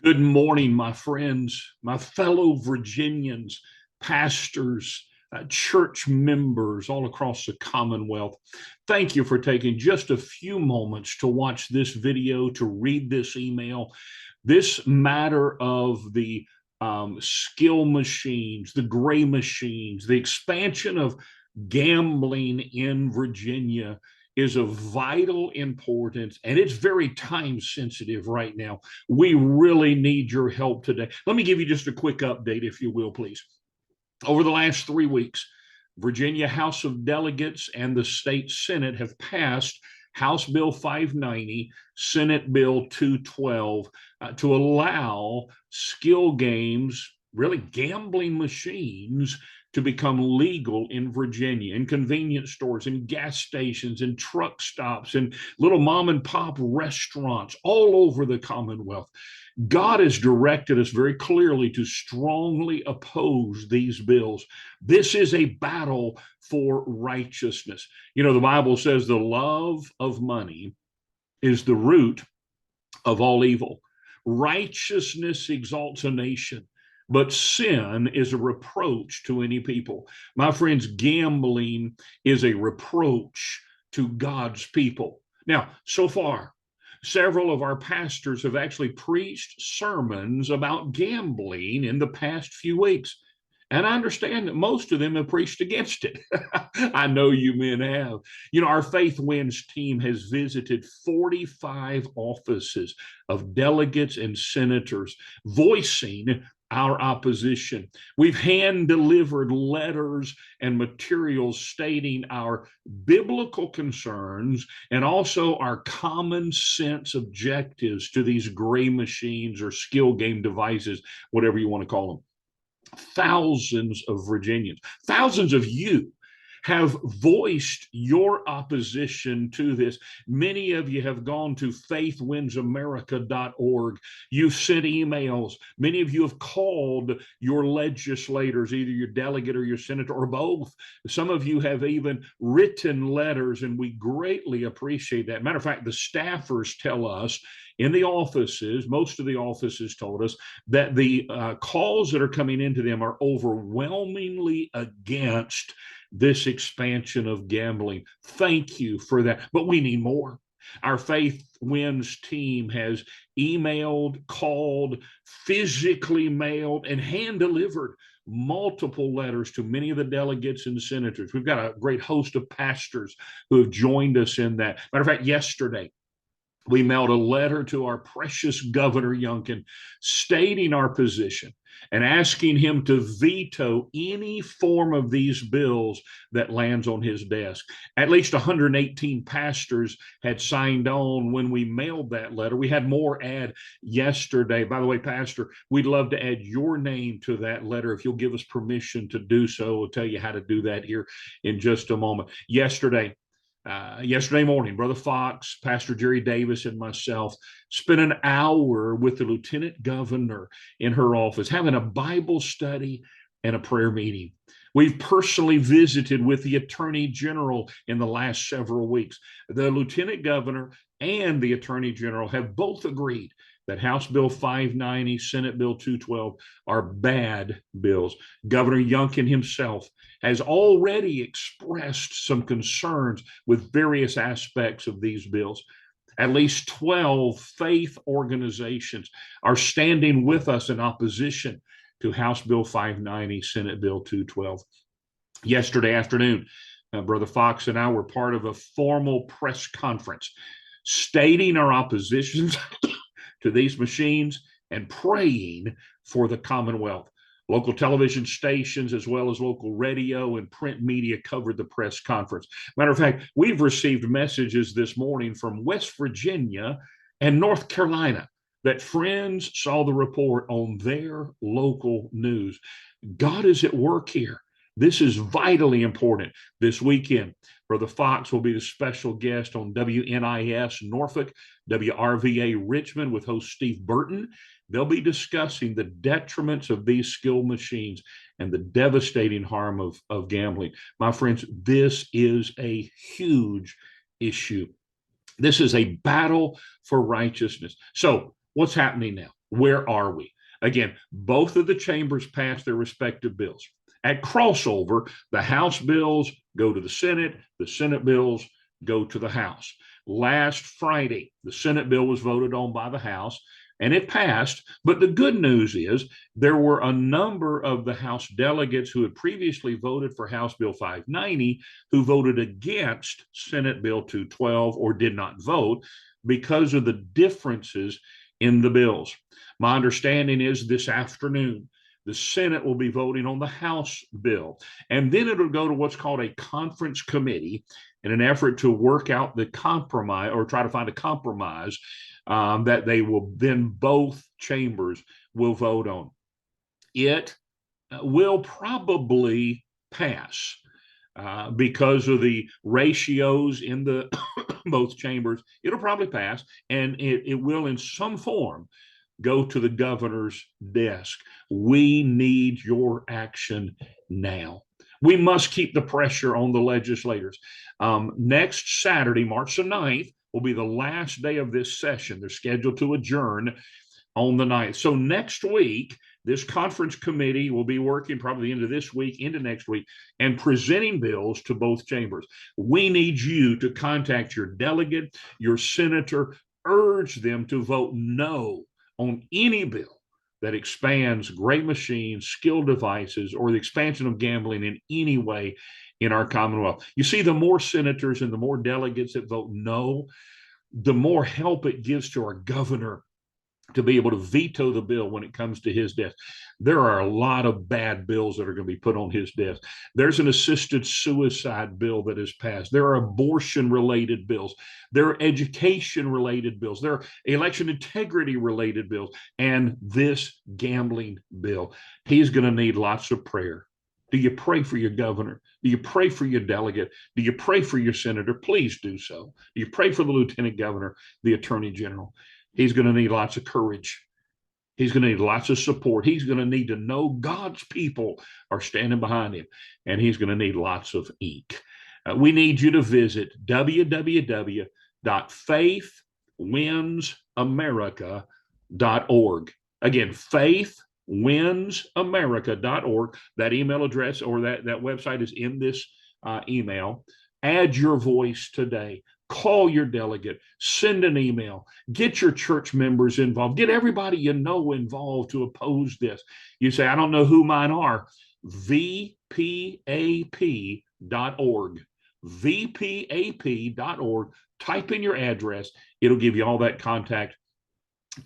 Good morning, my friends, my fellow Virginians, pastors, church members all across the Commonwealth. Thank you for taking just a few moments to watch this video, to read this email. This matter of the skill machines, the gray machines, the expansion of gambling in Virginia is of vital importance, and it's very time sensitive right now. We really need your help today. Let me give you just a quick update, if you will, please. Over the last 3 weeks, Virginia House of Delegates and the state Senate have passed House Bill 590, Senate Bill 212, to allow skill games, really gambling machines, to become legal in Virginia, in convenience stores, in gas stations, in truck stops, in little mom and pop restaurants all over the Commonwealth. God has directed us very clearly to strongly oppose these bills. This is a battle for righteousness. You know, the Bible says the love of money is the root of all evil. Righteousness exalts a nation, but sin is a reproach to any people. My friends, gambling is a reproach to God's people. Now, so far, several of our pastors have actually preached sermons about gambling in the past few weeks. And I understand that most of them have preached against it. I know you men have. You know, our Faith Wins team has visited 45 offices of delegates and senators voicing our opposition. We've hand delivered letters and materials stating our biblical concerns and also our common sense objectives to these gray machines or skill game devices, whatever you want to call them. Thousands of Virginians, thousands of you have voiced your opposition to this. Many of you have gone to faithwinsamerica.org. You've sent emails. Many of you have called your legislators, either your delegate or your senator or both. Some of you have even written letters, and we greatly appreciate that. Matter of fact, the staffers tell us in the offices, most of the offices told us that the calls that are coming into them are overwhelmingly against this expansion of gambling. Thank you for that. But we need more. Our Faith Wins team has emailed, called, physically mailed, and hand delivered multiple letters to many of the delegates and senators. We've got a great host of pastors who have joined us in that. Matter of fact, yesterday, we mailed a letter to our precious Governor Youngkin stating our position and asking him to veto any form of these bills that lands on his desk. At least 118 pastors had signed on when we mailed that letter. We had more add yesterday. By the way, Pastor, we'd love to add your name to that letter if you'll give us permission to do so. We'll tell you how to do that here in just a moment. Yesterday morning, Brother Fox, Pastor Jerry Davis, and myself spent an hour with the Lieutenant Governor in her office, having a Bible study and a prayer meeting. We've personally visited with the Attorney General in the last several weeks. The Lieutenant Governor and the Attorney General have both agreed that House Bill 590, Senate Bill 212 are bad bills. Governor Youngkin himself has already expressed some concerns with various aspects of these bills. At least 12 faith organizations are standing with us in opposition to House Bill 590, Senate Bill 212. Yesterday afternoon, Brother Fox and I were part of a formal press conference stating our opposition to these machines and praying for the Commonwealth. Local television stations, as well as local radio and print media, covered the press conference. Matter of fact, we've received messages this morning from West Virginia and North Carolina that friends saw the report on their local news. God is at work here. This is vitally important. This weekend, Brother Fox will be the special guest on WNIS Norfolk, WRVA Richmond with host Steve Burton. They'll be discussing the detriments of these skill machines and the devastating harm of gambling. My friends, this is a huge issue. This is a battle for righteousness. So what's happening now? Where are we? Again, both of the chambers passed their respective bills. At crossover, the House bills go to the Senate bills go to the House. Last Friday, the Senate bill was voted on by the House and it passed. But the good news is there were a number of the House delegates who had previously voted for House Bill 590 who voted against Senate Bill 212 or did not vote because of the differences in the bills. My understanding is this afternoon, the Senate will be voting on the House bill, and then it'll go to what's called a conference committee in an effort to work out the compromise or try to find a compromise that they will then both chambers will vote on. It will probably pass because of the ratios in the both chambers. It'll probably pass, and it will in some form go to the governor's desk. We need your action now. We must keep the pressure on the legislators. Next Saturday, March the 9th, will be the last day of this session. They're scheduled to adjourn on the 9th. So next week, this conference committee will be working probably the end of this week into next week and presenting bills to both chambers. We need you to contact your delegate, your senator, urge them to vote no on any bill that expands great machines, skill devices, or the expansion of gambling in any way in our Commonwealth. You see, the more senators and the more delegates that vote no, the more help it gives to our governor to be able to veto the bill when it comes to his desk. There are a lot of bad bills that are going to be put on his desk. There's an assisted suicide bill that is passed. There are abortion-related bills. There are education-related bills. There are election integrity-related bills. And this gambling bill, he's going to need lots of prayer. Do you pray for your governor? Do you pray for your delegate? Do you pray for your senator? Please do so. Do you pray for the lieutenant governor, the attorney general? He's going to need lots of courage. He's going to need lots of support. He's going to need to know God's people are standing behind him, and he's going to need lots of ink. We need you to visit www.faithwinsamerica.org. Again, faithwinsamerica.org. That email address or that website is in this email. Add your voice today. Call your delegate, send an email, get your church members involved, get everybody you know involved to oppose this. You say, I don't know who mine are. VPAP.org. VPAP.org. Type in your address. It'll give you all that contact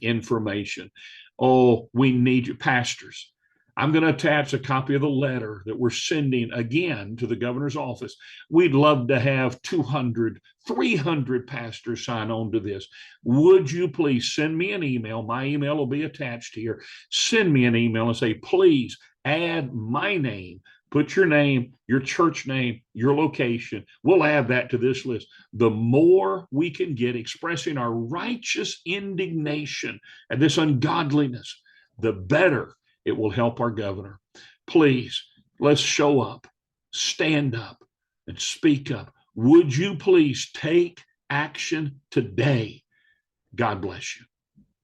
information. Oh, we need you, pastors. I'm going to attach a copy of the letter that we're sending again to the governor's office. We'd love to have 200, 300 pastors sign on to this. Would you please send me an email? My email will be attached here. Send me an email and say, please add my name. Put your name, your church name, your location. We'll add that to this list. The more we can get expressing our righteous indignation at this ungodliness, the better it will help our governor. Please, let's show up, stand up, and speak up. Would you please take action today? God bless you.